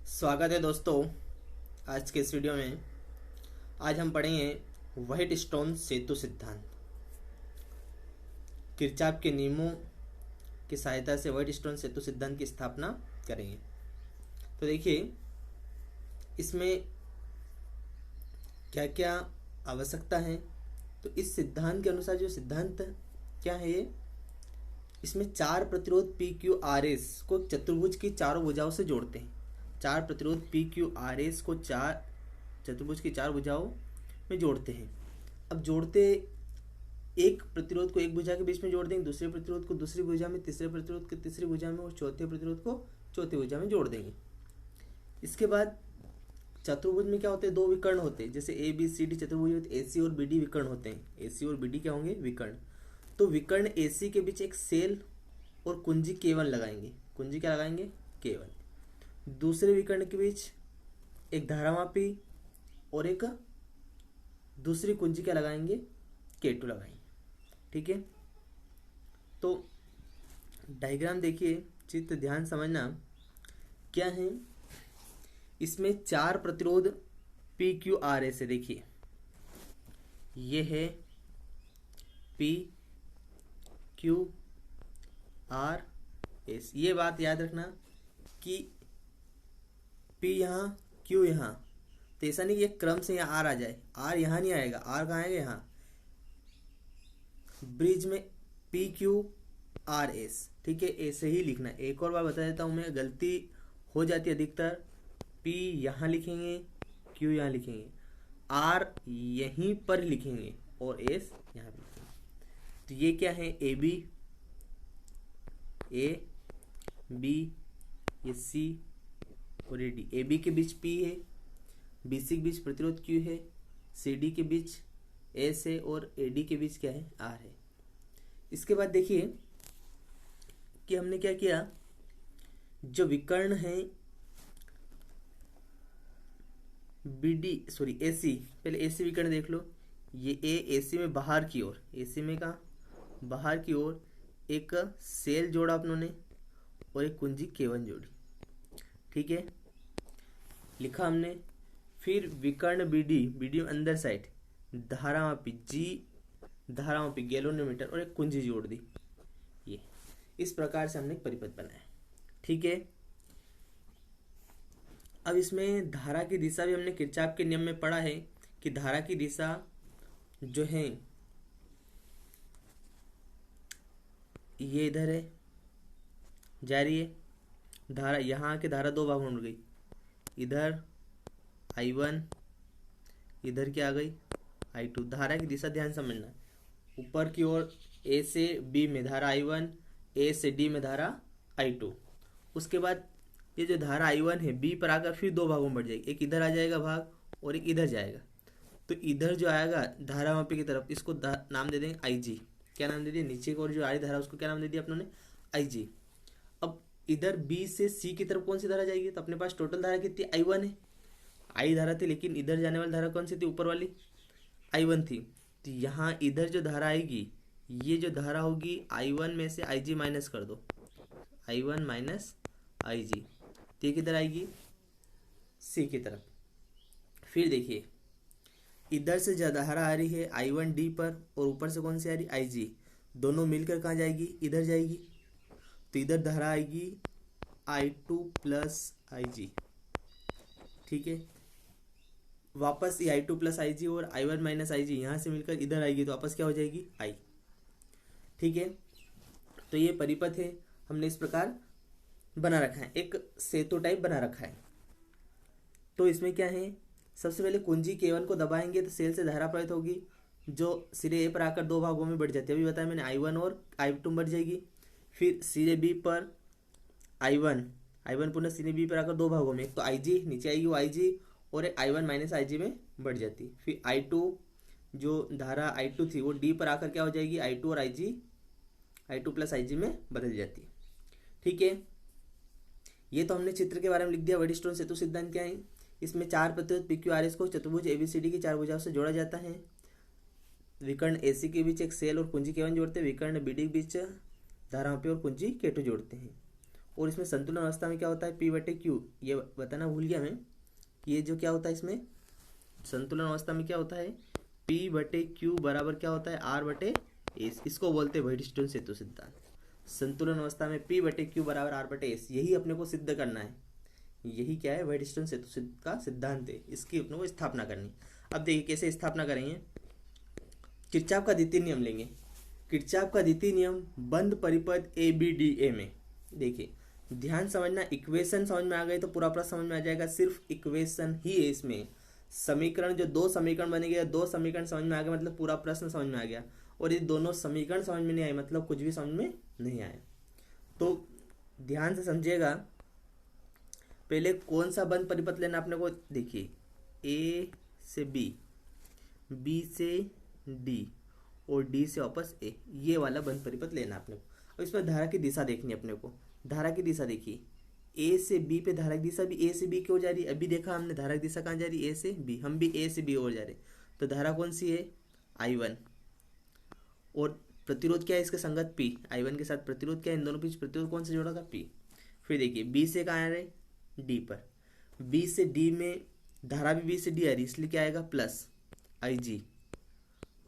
स्वागत है दोस्तों। आज के इस वीडियो में आज हम पढ़ेंगे व्हाइट स्टोन सेतु सिद्धांत। किरचॉफ के नियमों की सहायता से व्हाइट स्टोन सेतु सिद्धांत की स्थापना करेंगे। तो देखिए इसमें क्या क्या आवश्यकता है। तो इस सिद्धांत के अनुसार जो सिद्धांत क्या है ये, इसमें चार प्रतिरोध पी क्यू आर एस को चतुर्भुज की चारों भुजाओं से जोड़ते हैं। चार प्रतिरोध पी क्यू आर एस को चार चतुर्भुज की चार भुजाओं में जोड़ते हैं। अब जोड़ते एक प्रतिरोध को एक भुजा के बीच में जोड़ देंगे, दूसरे प्रतिरोध को दूसरी भुजा में, तीसरे प्रतिरोध को तीसरी भुजा में और चौथे प्रतिरोध को चौथी भुजा में जोड़ देंगे। इसके बाद चतुर्भुज में क्या होते हैं, दो विकर्ण होते हैं। जैसे ए बी सी डी चतुर्भुज होते हैं, ए सी और बी डी विकर्ण होते हैं। ए सी और बी डी क्या होंगे, विकर्ण। तो विकर्ण ए सी के बीच एक सेल और कुंजी K1 लगाएंगे। कुंजी क्या लगाएंगे, K1। दूसरे विकर्ण के बीच एक धारामापी और एक दूसरी कुंजी क्या लगाएंगे, K2 लगाएंगे। ठीक है, तो डायग्राम देखिए, चित्र ध्यान समझना क्या है। इसमें चार प्रतिरोध पी क्यू आर एस है। देखिए ये है पी क्यू आर एस। ये बात याद रखना कि पी यहाँ क्यू यहाँ, तो ऐसा नहीं कि एक क्रम से यहाँ आर आ जाए। आर यहाँ नहीं आएगा, आर कहाँ आएगा, यहाँ। ब्रिज में पी क्यू आर एस, ठीक है, ऐसे ही लिखना। एक और बार बता देता हूँ मैं, गलती हो जाती है अधिकतर। पी यहाँ लिखेंगे, क्यू यहाँ लिखेंगे, आर यहीं पर लिखेंगे और एस यहाँ पर लिखेंगे। तो ये क्या है, ए बी, ए बी, ये सी और ए डी। ए बी के बीच पी है, बी सी के बीच प्रतिरोध क्यू है, सी डी के बीच एस है और ए डी के बीच क्या है, आर है। इसके बाद देखिए कि हमने क्या किया, जो विकर्ण है बी डी सॉरी ए सी, पहले ए सी विकर्ण देख लो। ये ए सी में बाहर की ओर, ए सी में कहा बाहर की ओर एक सेल जोड़ा अपनों ने और एक कुंजी K1 जोड़ी। ठीक है, लिखा हमने। फिर विकर्ण बीडी में अंदर साइड धारामापी जी, धारामापी गैल्वेनोमीटर और एक कुंजी जोड़ दी। ये इस प्रकार से हमने एक परिपथ बनाया। ठीक है, अब इसमें धारा की दिशा भी हमने किरचॉफ के नियम में पढ़ा है कि धारा की दिशा जो है ये इधर है, जा रही है धारा। यहाँ की धारा दो भाग में उड़ गई, इधर I1, इधर क्या आ गई I2। धारा की दिशा ध्यान समझना, ऊपर की ओर A से B में धारा I1, A से D में धारा I2। उसके बाद ये जो धारा I1 है B पर आकर फिर दो भागों में बढ़ जाएगी, एक इधर आ जाएगा भाग और एक इधर जाएगा। तो इधर जो आएगा धारामापी की तरफ, इसको नाम दे देंगे IG। क्या नाम दे दिया, नीचे की ओर जो आ रही धारा उसको क्या नाम दे दिया अपनों ने, IG। अब इधर B से C की तरफ कौन सी धारा जाएगी, तो अपने पास टोटल धारा कितनी, I1 है। I धारा थी, लेकिन इधर जाने वाली धारा कौन सी थी, ऊपर वाली I1 थी। तो यहाँ इधर जो धारा आएगी, ये जो धारा होगी I1 में से IG माइनस कर दो, I1 माइनस IG। तो ये किधर आएगी, C की तरफ। फिर देखिए इधर से जो धारा आ रही है I1 D पर और ऊपर से कौन सी आ रही, IG। दोनों मिलकर कहाँ जाएगी, इधर जाएगी। तो इधर धारा आएगी I2 प्लस IG। ठीक है, वापस ये I2 प्लस IG और I1 माइनस IG यहाँ से मिलकर इधर आएगी, तो वापस क्या हो जाएगी, I। ठीक है, तो ये परिपथ है, हमने इस प्रकार बना रखा है, एक सेतु टाइप बना रखा है। तो इसमें क्या है, सबसे पहले कुंजी K1 को दबाएंगे तो सेल से धारा प्रवाहित होगी, जो सिरे A पर आकर दो भागों में बढ़ जाती है। अभी बताया मैंने, I1 और I2 बढ़ जाएगी। फिर सिरे B पर I1 पुनः सिरे B पर आकर दो भागों में, एक तो IG नीचे आएगी वो IG और एक I1 माइनस IG में बढ़ जाती है। फिर I2 जो धारा I2 थी वो D पर आकर क्या हो जाएगी, I2 और IG, I2 प्लस IG में बदल जाती है। ठीक है, ये तो हमने चित्र के बारे में लिख दिया। व्हाइट स्टोन सेतु सिद्धांत क्या है, इसमें चार प्रतिरोध PQRS को चतुर्भुज ABCD की चार भुजाओं से जोड़ा जाता है। विकर्ण AC के बीच एक सेल और कुंजी K1 जोड़ते हैं। विकर्ण BD के बीच धारामापी और कुंजी K2 जोड़ते हैं। और इसमें संतुलन अवस्था में क्या होता है, पी बटे क्यू। ये बताना भूल गया मैं कि ये जो क्या होता है इसमें संतुलन अवस्था में क्या होता है, पी बटे क्यू बराबर क्या होता है, आर बटे एस। इसको बोलते हैं व्हाइटस्टोन सेतु सिद्धांत। संतुलन अवस्था में पी बटे क्यू बराबर आर बटे एस, यही अपने को सिद्ध करना है। यही क्या है, व्हाइटस्टोन सेतु का सिद्धांत है, इसकी अपने को स्थापना करनी। अब देखिए कैसे स्थापना करेंगे। किरचॉफ का द्वितीय नियम लेंगे। किरचॉफ का द्वितीय नियम बंद परिपथ ए बी डी ए में, देखिए ध्यान समझना, इक्वेशन समझ में आ गए तो पूरा प्रश्न समझ में आ जाएगा। सिर्फ इक्वेशन ही है इसमें, समीकरण जो दो समीकरण बनेंगे, दो समीकरण समझ में आ गया मतलब पूरा प्रश्न समझ में आ गया। और ये दोनों समीकरण समझ में नहीं आए मतलब कुछ भी समझ में नहीं आया। तो ध्यान से समझिएगा, पहले कौन सा बंद परिपथ लेना अपने को, देखिए ए से बी, बी से डी और डी से वापस ए, ये वाला बंद परिपथ लेना अपने को। अब इसमें धारा की दिशा देखनी है अपने को। धारा की दिशा देखिए, ए से बी पे धारा की दिशा भी ए से बी की ओर जा रही है। अभी देखा हमने धारा की दिशा कहाँ जा रही है, ए से बी, हम भी ए से बी ओर जा रहे हैं। तो धारा कौन सी है, I1, और प्रतिरोध क्या है इसके संगत P। I1 के साथ प्रतिरोध क्या है, इन दोनों बीच प्रतिरोध कौन सा जोड़ा था, P। फिर देखिए बी से कहाँ आ रहे, डी पर, बी से डी में धारा भी बी से डी आ रही, इसलिए क्या आएगा प्लस IG।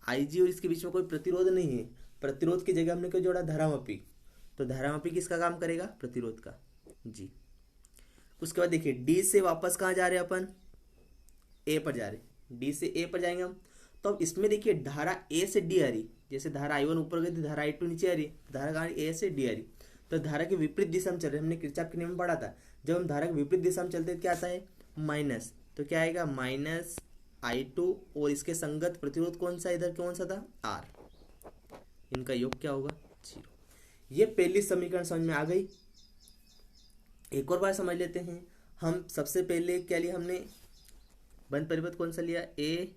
IG और इसके बीच में कोई प्रतिरोध नहीं है, प्रतिरोध की जगह हमने क्यों जोड़ा, धारामापी। तो धारामापी किसका काम करेगा, प्रतिरोध का, जी। उसके बाद देखिए डी से वापस कहाँ जा रहे हैं अपन, ए पर जा रहे, डी से ए पर जाएंगे हम। तो अब इसमें देखिए धारा ए से डी आ रही, जैसे धारा I1 ऊपर गई थी, धारा I2 नीचे आ रही, धारा कहाँ ए से डी आ रही। तो धारा के विपरीत दिशा में चल रहे, हमने किरचॉफ के नियम में पढ़ा था, जब हम धारा के विपरीत दिशा में चलते हैं क्या आता है, माइनस। तो क्या आएगा, माइनस I2 और इसके संगत प्रतिरोध कौन सा, इधर कौन सा था, R। इनका योग क्या होगा, 0। ये पहली समीकरण समझ में आ गई। एक और बार समझ लेते हैं। हम सबसे पहले क्या लिया हमने, बंद परिपथ कौन सा लिया, ए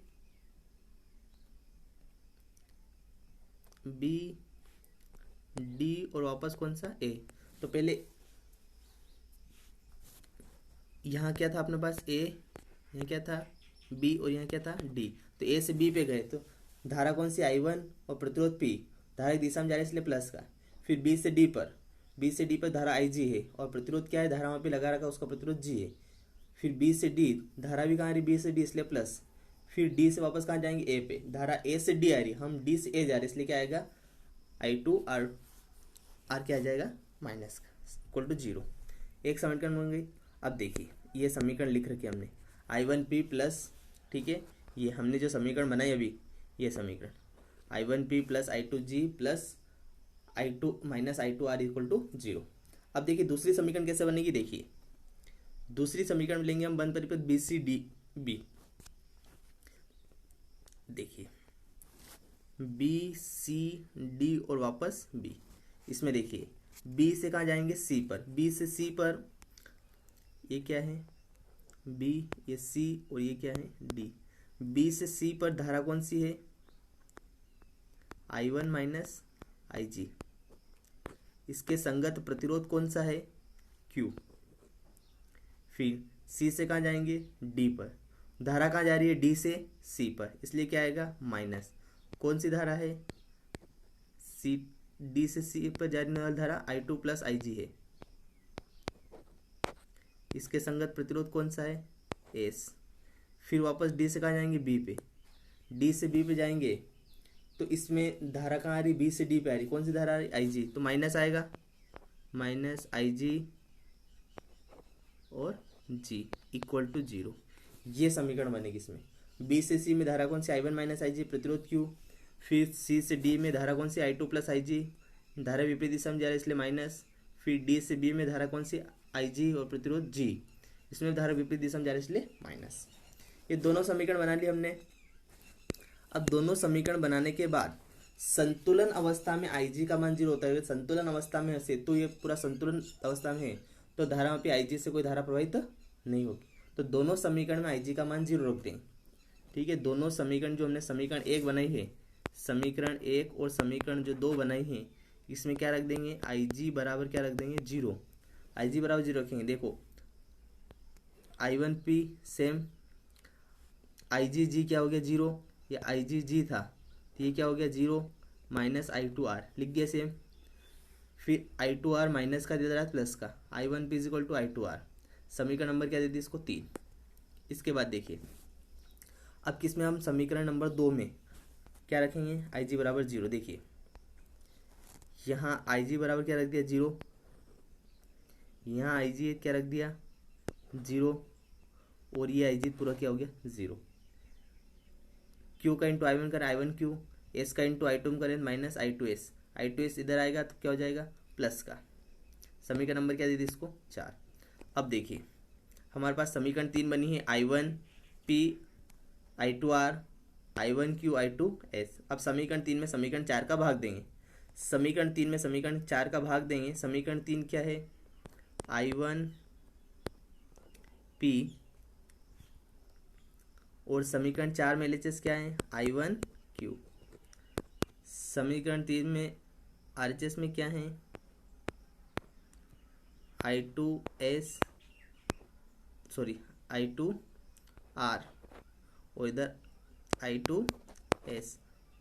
बी डी और वापस कौन सा, ए। तो पहले यहाँ क्या था अपने पास, ए, यहाँ क्या था बी और यहाँ क्या था डी। तो ए से बी पे गए तो धारा कौन सी, I1 और प्रतिरोध P, धारा की दिशा में जा रही है इसलिए प्लस का। फिर बी से डी पर, बी से डी पर धारा IG है और प्रतिरोध क्या है, धारा वहाँ पे लगा रखा उसका प्रतिरोध G है। फिर बी से डी, धारा भी कहाँ आ रही, बी से डी इसलिए प्लस। फिर डी से वापस कहाँ जाएंगे, ए पे, धारा ए से डी आ रही, हम डी से ए जा रहे इसलिए क्या आएगा, I2 R क्या आ जाएगा, माइनस का, इक्वल टू 0। एक समीकरण बन गई। अब देखिए ये समीकरण लिख रखी हमने, I1P प्लस, ठीक है, ये हमने जो समीकरण बनाई अभी, ये समीकरण I1P plus I2G plus I2 minus I2R equal to 0। अब देखिए दूसरी समीकरण कैसे बनेगी, देखिए दूसरी समीकरण लेंगे हम बंद परिपथ बी सी डी बी। देखिए बी सी डी और वापस बी, इसमें देखिए बी से कहाँ जाएंगे, सी पर, बी से सी पर, ये क्या है बी, ये सी और ये क्या है डी। बी से सी पर धारा कौन सी है, I1 माइनस IG। इसके संगत प्रतिरोध कौन सा है, Q। फिर C से कहाँ जाएंगे, D पर, धारा कहाँ जा रही है, D से C पर, इसलिए क्या आएगा माइनस, कौन सी धारा है, C, D से C पर जाने वाली धारा I2 प्लस IG है। इसके संगत प्रतिरोध कौन सा है, S। फिर वापस D से कहाँ जाएंगे, B पे, D से B पे जाएंगे तो इसमें धारा कहाँ आ रही, B से D पे आ रही, कौन सी धारा आ रही, IG। तो माइनस आएगा, माइनस IG और G इक्वल टू 0। ये समीकरण बनेगी इसमें। B से C में धारा कौन सी, I1 माइनस IG, प्रतिरोध Q। फिर C से D में धारा कौन सी, I2 प्लस IG, धारा विपरीत दिशा में जा रही है इसलिए माइनस। फिर D से B में धारा कौन सी, IG और प्रतिरोध G, इसमें धारा विपरीत दिशा में जा रही है इसलिए माइनस। ये दोनों समीकरण बना लिए हमने। अब दोनों समीकरण बनाने के बाद संतुलन अवस्था में IG का मान 0 होता है, संतुलन अवस्था में से, तो ये पूरा संतुलन अवस्था में है तो धारा पे IG से कोई धारा प्रवाहित नहीं होगी। तो दोनों समीकरण में IG का मान 0 रख देंगे, ठीक है। दोनों समीकरण जो हमने समीकरण 1 बनाई है, समीकरण 1 और समीकरण जो 2 बनाई है, इसमें क्या रख देंगे, IG बराबर क्या रख देंगे, 0। IG बराबर 0 रखेंगे। देखो I1P सेम, IgG क्या हो गया 0, ये IgG था तो ये क्या हो गया 0 माइनस I2R लिख दिया सेम। फिर I2R माइनस का दे रहा है प्लस का, I1P is equal to I2R। समीकरण नंबर क्या दे दी इसको 3। इसके बाद देखिए अब किसमें हम समीकरण नंबर 2 में क्या रखेंगे, IG बराबर 0। देखिए यहाँ IG बराबर क्या रख दिया 0, यहाँ IG क्या रख दिया 0, और ये IG पूरा क्या हो गया 0। Q का इंटू I1 करें I1Q, S का इंटू I2 करें माइनस I2S, I2S इधर आएगा तो क्या हो जाएगा प्लस का। समीकरण नंबर क्या दे दी इसको 4। अब देखिए हमारे पास समीकरण 3 बनी है, I1P I2R I1Q I2S। अब समीकरण 3 में समीकरण 4 का भाग देंगे, समीकरण 3 में समीकरण 4 का भाग देंगे। समीकरण 3 क्या है I1P, और समीकरण 4 में LHS क्या है I1Q। समीकरण 3 में RHS में क्या है I2S, सॉरी I2R, और इधर I2S।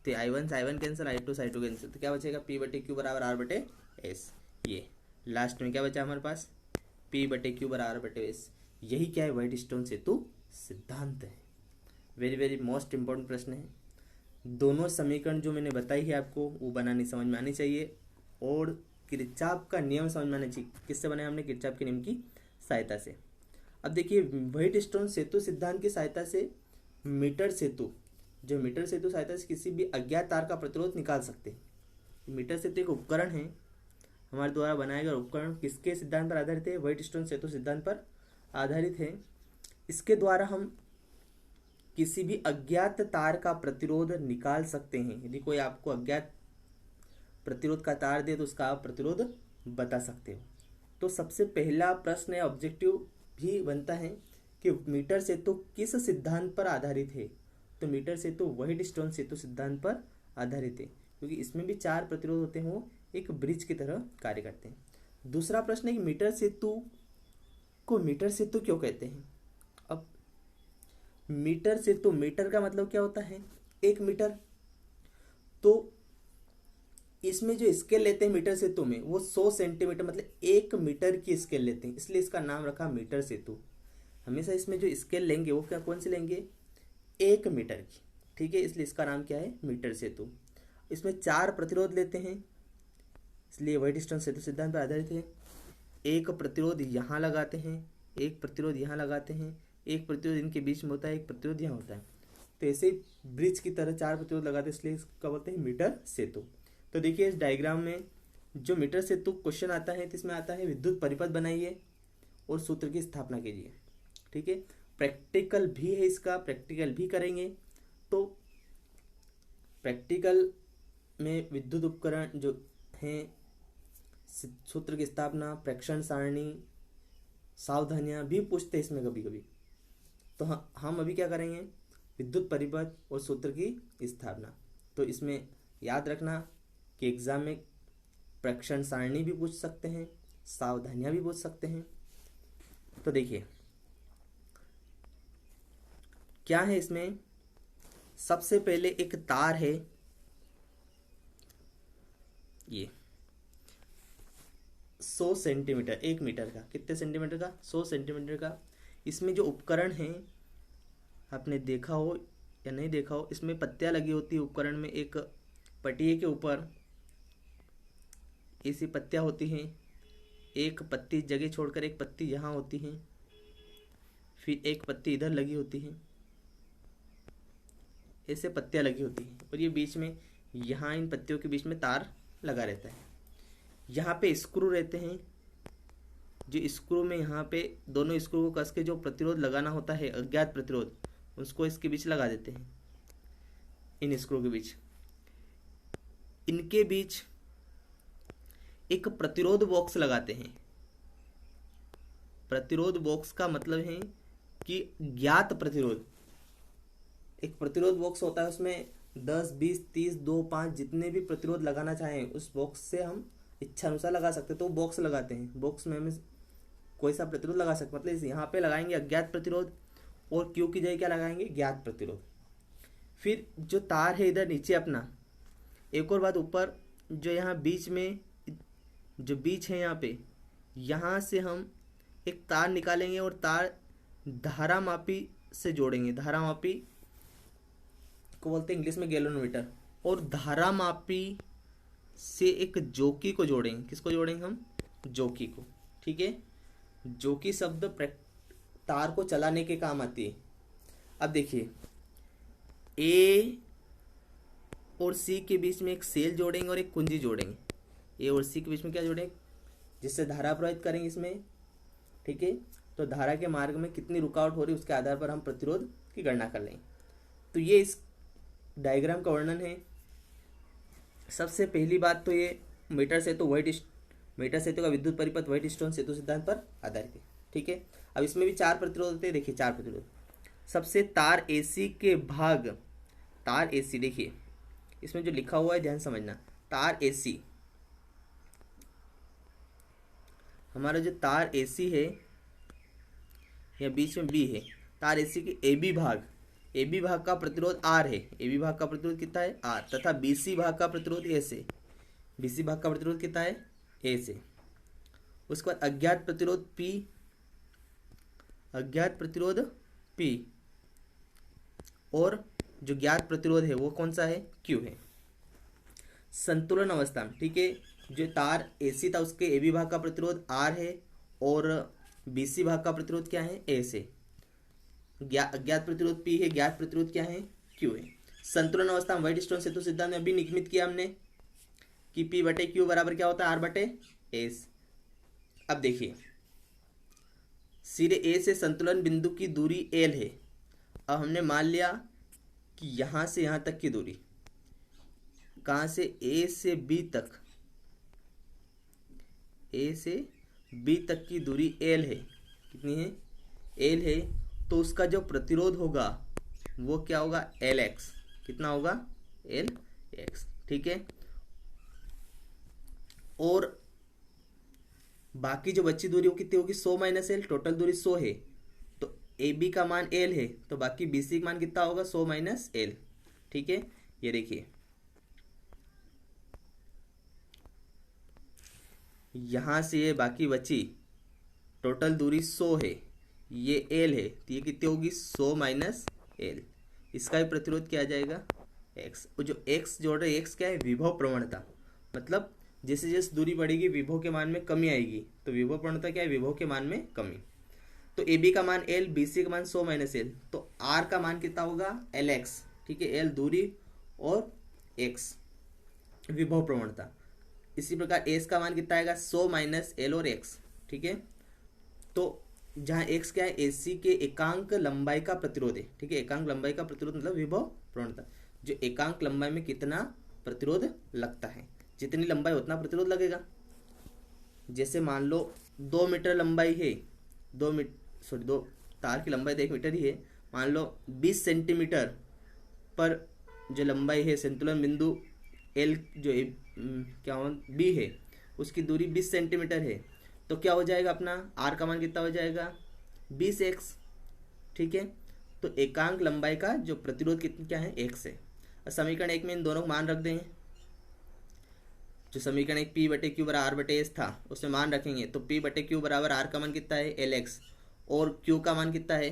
तो I1 से I1 कैंसिल, I2 से I2 कैंसिल, तो क्या बचेगा P/Q बराबर R/S। ये लास्ट में क्या बचा हमारे पास P/Q बराबर R/S। यही क्या है व्हाइट स्टोन सेतु सिद्धांत है। वेरी वेरी मोस्ट इंपॉर्टेंट प्रश्न है। दोनों समीकरण जो मैंने बताई है आपको वो बनानी समझ में आनी चाहिए, और किरचॉफ का नियम समझ में आना चाहिए। किससे बनाया हमने, किरचॉफ के नियम की सहायता से। अब देखिए व्हाइट स्टोन सेतु सिद्धांत की सहायता से मीटर सेतु, जो मीटर सेतु सहायता से किसी भी अज्ञात तार का प्रतिरोध निकाल सकते हैं। मीटर सेतु एक उपकरण है हमारे द्वारा बनाया गया उपकरण, किसके सिद्धांत पर आधारित है, व्हाइट स्टोन सेतु सिद्धांत पर आधारित है। इसके द्वारा हम किसी भी अज्ञात तार का प्रतिरोध निकाल सकते हैं। यदि कोई आपको अज्ञात प्रतिरोध का तार दे तो उसका आप प्रतिरोध बता सकते हो। तो सबसे पहला प्रश्न है, ऑब्जेक्टिव भी बनता है कि मीटर सेतु किस सिद्धांत पर आधारित है। तो मीटर सेतु व्हाइट स्टोन सेतु सिद्धांत पर आधारित है, क्योंकि इसमें भी 4 प्रतिरोध होते हैं, वो एक ब्रिज की तरह कार्य करते हैं। दूसरा प्रश्न है कि मीटर सेतु को मीटर सेतु क्यों कहते हैं। अब मीटर सेतु, मीटर का मतलब क्या होता है 1 मीटर, तो इसमें जो स्केल लेते हैं मीटर सेतु में वो 100 सेंटीमीटर मतलब 1 मीटर की स्केल लेते हैं, इसलिए इसका नाम रखा मीटर सेतु। हमेशा इसमें जो स्केल लेंगे वो क्या कौन सी लेंगे 1 मीटर की, ठीक है, इसलिए इसका नाम क्या है मीटर सेतु। इसमें 4 प्रतिरोध लेते हैं, इसलिए व्हाइट स्टोन सेतु सिद्धांत पर आधारित है। एक प्रतिरोध यहाँ लगाते हैं, एक प्रतिरोध यहाँ लगाते हैं, एक प्रतिरोध इनके बीच में होता है, एक प्रतिरोध यहाँ होता है। तो ऐसे ब्रिज की तरह 4 प्रतिरोध लगाते हैं, इसलिए इसका बोलते हैं मीटर सेतु। तो देखिए इस डायग्राम में जो मीटर सेतु क्वेश्चन आता है, तो इसमें आता है विद्युत परिपथ बनाइए और सूत्र की स्थापना कीजिए, ठीक है। प्रैक्टिकल भी है इसका, प्रैक्टिकल भी करेंगे। तो प्रैक्टिकल में विद्युत उपकरण जो हैं, सूत्र की स्थापना, प्रेक्षण सारणी, सावधानियां भी पूछते हैं इसमें कभी कभी। तो हम अभी क्या करेंगे विद्युत परिपथ और सूत्र की स्थापना। तो इसमें याद रखना कि एग्जाम में प्रेक्षण सारणी भी पूछ सकते हैं, सावधानियां भी पूछ सकते हैं। तो देखिए क्या है इसमें, सबसे पहले एक तार है, ये 100 सेंटीमीटर, 1 मीटर का, कितने सेंटीमीटर का 100 सेंटीमीटर का। इसमें जो उपकरण है आपने देखा हो या नहीं देखा हो, इसमें पत्तियां लगी होती है उपकरण में। एक पटिए के ऊपर ऐसी पत्तियां होती हैं, एक पत्ती जगह छोड़कर एक पत्ती यहाँ होती है, फिर एक पत्ती इधर लगी होती है, ऐसे पत्तियां लगी होती हैं, और ये बीच में यहाँ इन पत्तियों के बीच में तार लगा रहता है। यहाँ पे स्क्रू रहते हैं, जो स्क्रू में यहाँ पे दोनों स्क्रू को कस के जो प्रतिरोध लगाना होता है अज्ञात प्रतिरोध, उसको इसके बीच लगा देते हैं, इन स्क्रू के बीच। इनके बीच एक प्रतिरोध बॉक्स लगाते हैं। प्रतिरोध बॉक्स का मतलब है कि ज्ञात प्रतिरोध, एक प्रतिरोध बॉक्स होता है, उसमें 10, 20, 30, 2, 5 जितने भी प्रतिरोध लगाना चाहें उस बॉक्स से हम इच्छा अनुसार लगा सकते हैं। तो बॉक्स लगाते हैं, बॉक्स में हमें कोई सा प्रतिरोध लगा सकते, मतलब यहाँ पे लगाएंगे अज्ञात प्रतिरोध और क्यू की जगह क्या लगाएंगे ज्ञात प्रतिरोध। फिर जो तार है इधर नीचे अपना, एक और बात ऊपर जो यहाँ बीच में जो बीच है यहाँ पे, यहाँ से हम एक तार निकालेंगे और तार धारामापी से जोड़ेंगे। धारामापी को बोलते हैं इंग्लिश में गैल्वेनोमीटर। और धारामापी से एक जोकी को जोड़ेंगे। किसको जोड़ेंगे हम? जोकी को। ठीक है, जोकी शब्द तार को चलाने के काम आती है। अब देखिए, ए और सी के बीच में एक सेल जोड़ेंगे और एक कुंजी जोड़ेंगे। ए और सी के बीच में क्या जोड़ेंगे? जिससे धारा प्रवाहित करेंगे इसमें। ठीक है, तो धारा के मार्ग में कितनी रुकावट हो रही है उसके आधार पर हम प्रतिरोध की गणना कर लेंगे। तो ये इस डायग्राम का वर्णन है। सबसे पहली बात तो ये मीटर सेतु का विद्युत परिपथ व्हाइट स्टोन सेतु सिद्धांत पर आधारित है। ठीक है, अब इसमें भी 4 प्रतिरोध होते हैं। देखिए 4 प्रतिरोध। सबसे तार एसी के भाग, तार एसी, देखिए इसमें जो लिखा हुआ है ध्यान समझना। तार एसी, हमारा जो तार एसी है या बीच में बी है, तार एसी के एबी भाग का प्रतिरोध आर है। एबी भाग का प्रतिरोध कितना है? आर। तथा बीसी भाग का प्रतिरोध ए से। बीसी भाग का प्रतिरोध कितना है? ए से। उसके बाद अज्ञात प्रतिरोध पी और जो ज्ञात प्रतिरोध है वो कौन सा है? क्यू है। संतुलन अवस्था में, ठीक है, जो तार एसी था उसके एबी भाग का प्रतिरोध आर है और बीसी भाग का प्रतिरोध क्या है? ए से। अज्ञात प्रतिरोध पी है, ज्ञात प्रतिरोध क्या है? क्यू है। संतुलन अवस्था में व्हाइट स्टोन सेतु सिद्धांत में अभी निगमित किया हमने कि पी बटे क्यू बराबर क्या होता है? आर बटे एस। अब देखिए, सिरे ए से संतुलन बिंदु की दूरी एल है। अब हमने मान लिया कि यहां से यहां तक की दूरी, कहां से? ए से बी तक, ए से बी तक की दूरी एल है। कितनी है? एल है। तो उसका जो प्रतिरोध होगा वो क्या होगा? L x. कितना होगा? L x. ठीक है, और बाकी जो बची दूरी वो कितनी होगी? 100 माइनस एल। टोटल दूरी 100 है, तो ए बी का मान एल है, तो बाकी बी सी का मान कितना होगा? 100 माइनस एल। ठीक है, ये देखिए यहां से ये बाकी बची टोटल दूरी 100 है, ये एल है, तो ये कितनी होगी? 100 माइनस एल। इसका भी प्रतिरोध किया जाएगा एक्स। और जो एक्स जोड़ रहे, एक्स क्या है? विभव प्रवणता। मतलब जैसे जैसे दूरी बढ़ेगी विभव के मान में कमी आएगी। तो विभव प्रवणता क्या है? विभव के मान में कमी। तो ए बी का मान एल, बी सी का मान 100 माइनस एल, तो आर का मान कितना होगा? L x. ठीक है, एल दूरी और एक्स विभव प्रवणता। इसी प्रकार एस का मान कितना आएगा? 100 माइनस एल और एक्स। ठीक है, तो जहाँ एक्स क्या है? एसी के एकांक लंबाई का प्रतिरोध है। ठीक है, एकांक लंबाई का प्रतिरोध मतलब विभव प्रवणता। जो एकांक लंबाई में कितना प्रतिरोध लगता है, जितनी लंबाई उतना प्रतिरोध लगेगा। जैसे मान लो 2 मीटर लंबाई है, दो तार की लंबाई तो 1 मीटर ही है। मान लो 20 सेंटीमीटर पर जो लंबाई है संतुलन बिंदु एल जो क्या बी है उसकी दूरी 20 सेंटीमीटर है, तो क्या हो जाएगा अपना? आर का मान कितना हो जाएगा? 20x। ठीक है, तो एकांक लंबाई का जो प्रतिरोध कितना क्या है? x है। समीकरण 1 में इन दोनों को मान रख देंगे। जो समीकरण 1 पी बटे क्यू बराबर आर बटे एस था उसमें मान रखेंगे, तो पी बटे क्यू बराबर आर का मान कितना है? L x. और क्यू का मान कितना है?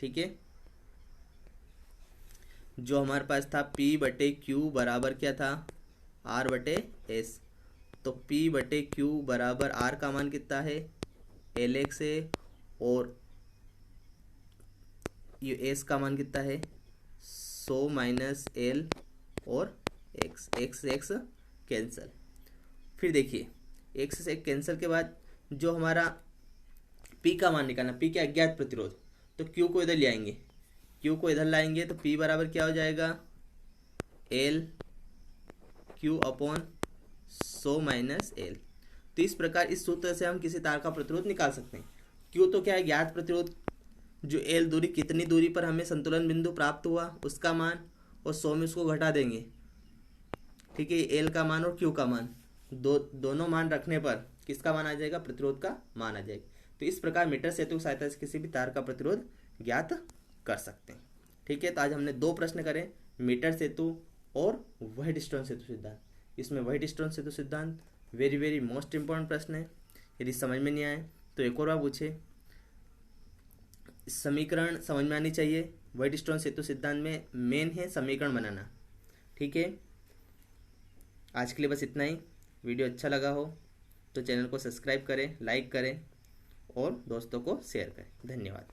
ठीक है, जो हमारे पास था पी बटे क्यू बराबर क्या था? आर बटे एस। तो P बटे क्यू बराबर आर का मान कितना है? एल एक्स है। और ये एस का मान कितना है? 100 माइनस एल और एक्स। X x cancel. फिर देखिए एक्स से कैंसल के बाद जो हमारा P का मान निकालना, P क्या? अज्ञात प्रतिरोध। तो Q को इधर ले आएंगे, Q को इधर लाएंगे तो P बराबर क्या हो जाएगा? L Q upon 100 minus L. तो इस प्रकार इस सूत्र से हम किसी तार का प्रतिरोध निकाल सकते हैं। क्यों? तो क्या है? ज्ञात प्रतिरोध। जो एल दूरी, कितनी दूरी पर हमें संतुलन बिंदु प्राप्त हुआ उसका मान, और 100 में उसको घटा देंगे। ठीक है, एल का मान और क्यू का मान, दोनों मान रखने पर किसका मान आ जाएगा? प्रतिरोध का मान आ जाएगा। तो इस प्रकार मीटर सेतु की सहायता से किसी भी तार का प्रतिरोध ज्ञात कर सकते हैं। ठीक है, तो आज हमने 2 प्रश्न करें, मीटर सेतु और व्हाइट स्टोन सेतु सिद्धांत। इसमें व्हाइट स्टोन सेतु सिद्धांत वेरी वेरी मोस्ट इम्पोर्टेंट प्रश्न है। यदि समझ में नहीं आए तो एक और बार पूछे। समीकरण समझ में आनी चाहिए। व्हाइटस्टोन सेतु सिद्धांत में मेन है समीकरण बनाना। ठीक है, आज के लिए बस इतना ही। वीडियो अच्छा लगा हो तो चैनल को सब्सक्राइब करें, लाइक करें और दोस्तों को शेयर करें। धन्यवाद।